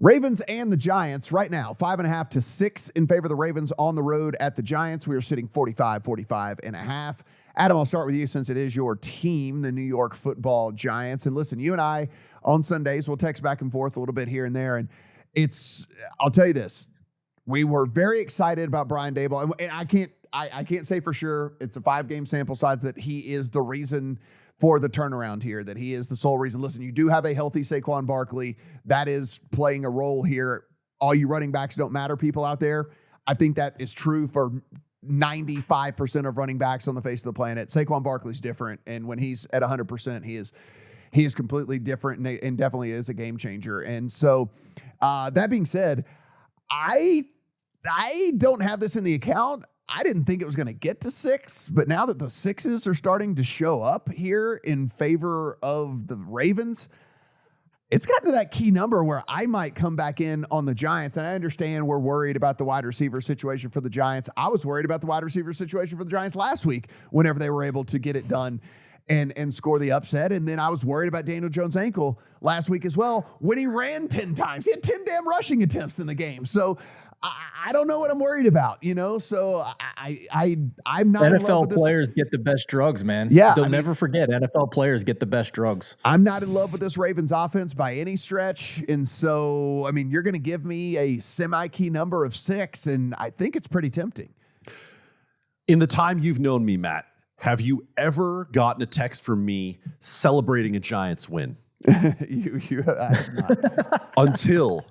Ravens and the Giants right now, 5.5 to 6 in favor of the Ravens on the road at the Giants. We are sitting 45.5. Adam, I'll start with you since it is your team, the New York Football Giants. And listen, you and I on Sundays, we'll text back and forth a little bit here and there. And I'll tell you this, we were very excited about Brian Daboll. And I can't say for sure, it's a 5-game sample size, that he is the reason for the turnaround here, that he is the sole reason. Listen, you do have a healthy Saquon Barkley. That is playing a role here. All you running backs don't matter people out there. I think that is true for 95% of running backs on the face of the planet. Saquon Barkley's different, and when he's at 100%, he is completely different and definitely is a game changer. And so that being said, I don't have this in the account. I didn't think it was going to get to 6, but now that the 6s are starting to show up here in favor of the Ravens, it's gotten to that key number where I might come back in on the Giants. And I understand we're worried about the wide receiver situation for the Giants. I was worried about the wide receiver situation for the Giants last week whenever they were able to get it done and score the upset. And then I was worried about Daniel Jones' ankle last week as well when he ran 10 times. He had 10 damn rushing attempts in the game. So I don't know what I'm worried about, So I'm not in love with this. NFL players get the best drugs, man. Yeah, Don't never forget, NFL players get the best drugs. I'm not in love with this Ravens offense by any stretch. And so, you're going to give me a semi-key number of 6, and I think it's pretty tempting. In the time you've known me, Matt, have you ever gotten a text from me celebrating a Giants win? I have not. Until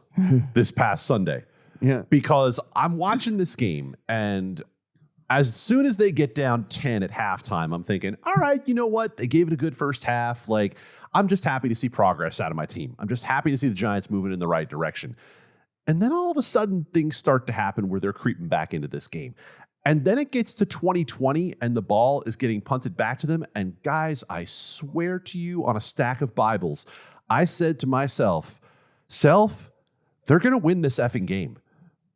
this past Sunday. Yeah. Because I'm watching this game, and as soon as they get down 10 at halftime, I'm thinking, all right, you know what? They gave it a good first half. I'm just happy to see progress out of my team. I'm just happy to see the Giants moving in the right direction. And then all of a sudden, things start to happen where they're creeping back into this game. And then it gets to 2020, and the ball is getting punted back to them. And guys, I swear to you on a stack of Bibles, I said to myself, they're going to win this effing game.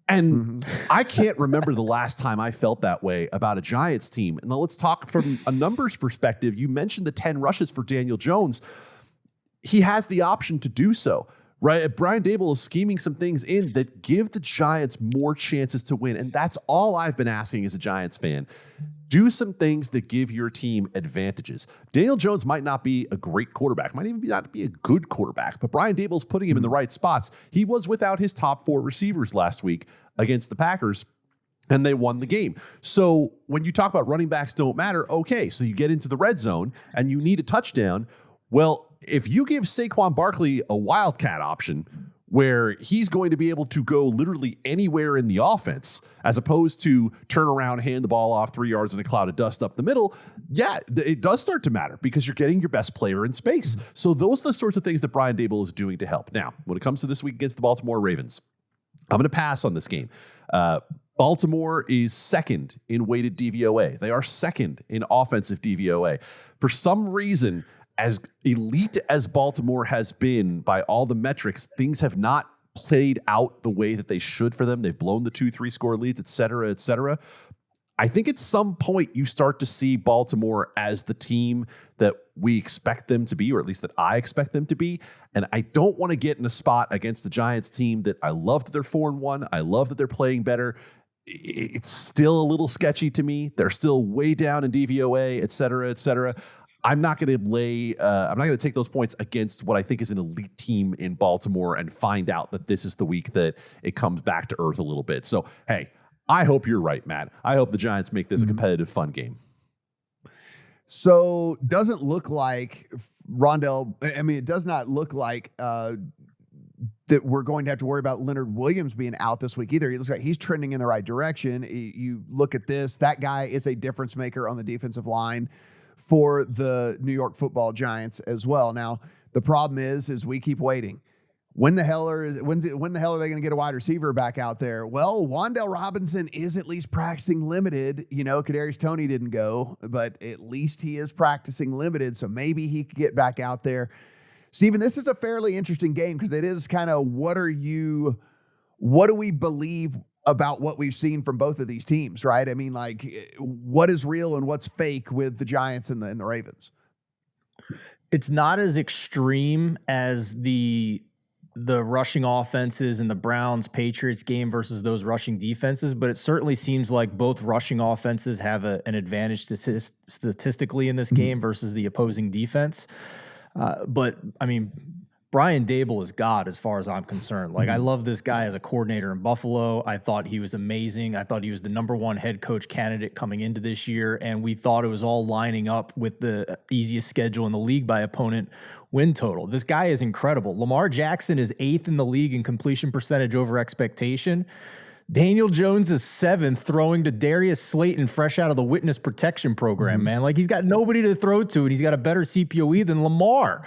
And I can't remember the last time I felt that way about a Giants team. And now let's talk from a numbers perspective. You mentioned the 10 rushes for Daniel Jones. He has the option to do so, right? Brian Daboll is scheming some things in that give the Giants more chances to win. And that's all I've been asking as a Giants fan. Do some things that give your team advantages. Daniel Jones might not be a great quarterback, might even not be a good quarterback, but Brian Daboll's putting him in the right spots. He was without his top 4 receivers last week against the Packers, and they won the game. So when you talk about running backs don't matter, okay, so you get into the red zone and you need a touchdown. Well, if you give Saquon Barkley a wildcat option where he's going to be able to go literally anywhere in the offense, as opposed to turn around, hand the ball off 3 yards in a cloud of dust up the middle, yeah, it does start to matter because you're getting your best player in space. So those are the sorts of things that Brian Daboll is doing to help. Now, when it comes to this week against the Baltimore Ravens, I'm going to pass on this game. Baltimore is second in weighted DVOA. They are second in offensive DVOA. For some reason, as elite as Baltimore has been by all the metrics, things have not played out the way that they should for them. They've blown the 2-3 score leads, et cetera, et cetera. I think at some point you start to see Baltimore as the team that we expect them to be, or at least that I expect them to be. And I don't want to get in a spot against the Giants team that I love that they're 4-1. I love that they're playing better. It's still a little sketchy to me. They're still way down in DVOA, et cetera, et cetera. I'm not going to take those points against what I think is an elite team in Baltimore and find out that this is the week that it comes back to earth a little bit. So, hey, I hope you're right, Matt. I hope the Giants make this a competitive, fun game. So, doesn't look like it does not look like that we're going to have to worry about Leonard Williams being out this week either. He looks like he's trending in the right direction. You look at this, that guy is a difference maker on the defensive line for the New York Football Giants as well. Now, the problem is we keep waiting. When the hell are they going to get a wide receiver back out there? Well, Wan'Dale Robinson is at least practicing limited. Kadarius Toney didn't go, but at least he is practicing limited, so maybe he could get back out there. Steven, this is a fairly interesting game because it is kind of what do we believe about what we've seen from both of these teams, right? What is real and what's fake with the Giants and the Ravens? It's not as extreme as the the rushing offenses in the Browns Patriots game versus those rushing defenses, but it certainly seems like both rushing offenses have an advantage statistically in this game versus the opposing defense. But I mean, Brian Daboll is God as far as I'm concerned. Like, I love this guy as a coordinator in Buffalo. I thought he was amazing. I thought he was the #1 head coach candidate coming into this year, and we thought it was all lining up with the easiest schedule in the league by opponent win total. This guy is incredible. Lamar Jackson is 8th in the league in completion percentage over expectation. Daniel Jones is 7th, throwing to Darius Slayton fresh out of the witness protection program, man. Like, he's got nobody to throw to, and he's got a better CPOE than Lamar.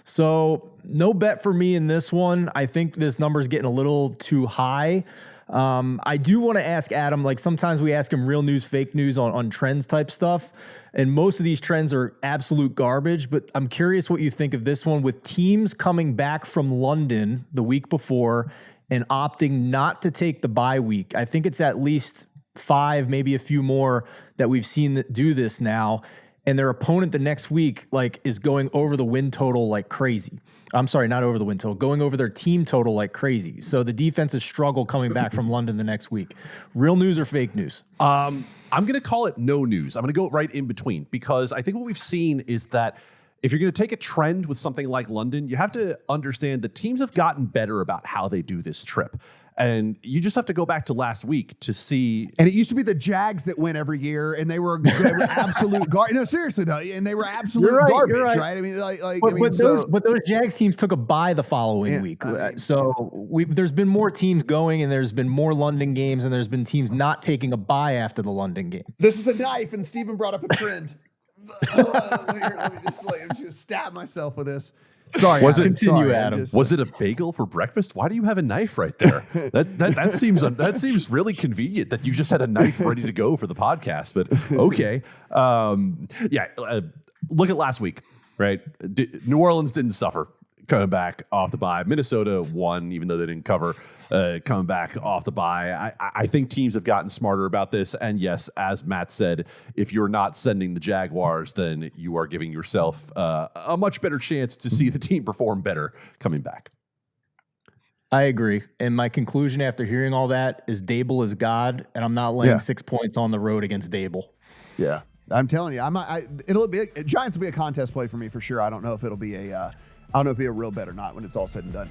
So no bet for me in this one. I think this number is getting a little too high. I do want to ask Adam, like sometimes we ask him real news, fake news on trends type stuff. And most of these trends are absolute garbage, but I'm curious what you think of this one with teams coming back from London the week before and opting not to take the bye week. I think it's at least 5, maybe a few more that we've seen that do this now. And their opponent the next week, like, is going over the win total like crazy. I'm sorry, not over the win total, going over their team total like crazy. So the defenses struggle coming back from London the next week. Real news or fake news? I'm going to call it no news. I'm going to go right in between, because I think what we've seen is that if you're going to take a trend with something like London, you have to understand that teams have gotten better about how they do this trip. And you just have to go back to last week to see. And it used to be the Jags that win every year, and they were absolute garbage. No, seriously though, and they were absolute garbage, right? I mean, but those Jags teams took a bye the following week. So there's been more teams going, and there's been more London games, and there's been teams not taking a bye after the London game. This is a knife, and Steven brought up a trend. Let me just stab myself with this. Sorry, Adam. Was it a bagel for breakfast? Why do you have a knife right there? That seems really convenient that you just had a knife ready to go for the podcast. But okay, look at last week, right? New Orleans didn't suffer coming back off the bye. Minnesota won, even though they didn't cover. Coming back off the bye, I think teams have gotten smarter about this. And yes, as Matt said, if you're not sending the Jaguars, then you are giving yourself a much better chance to see the team perform better coming back. I agree. And my conclusion after hearing all that is Daboll is God, and I'm not laying 6 points on the road against Daboll. Yeah, I'm telling you, Giants will be a contest play for me for sure. I don't know if it'll be a real bet or not when it's all said and done.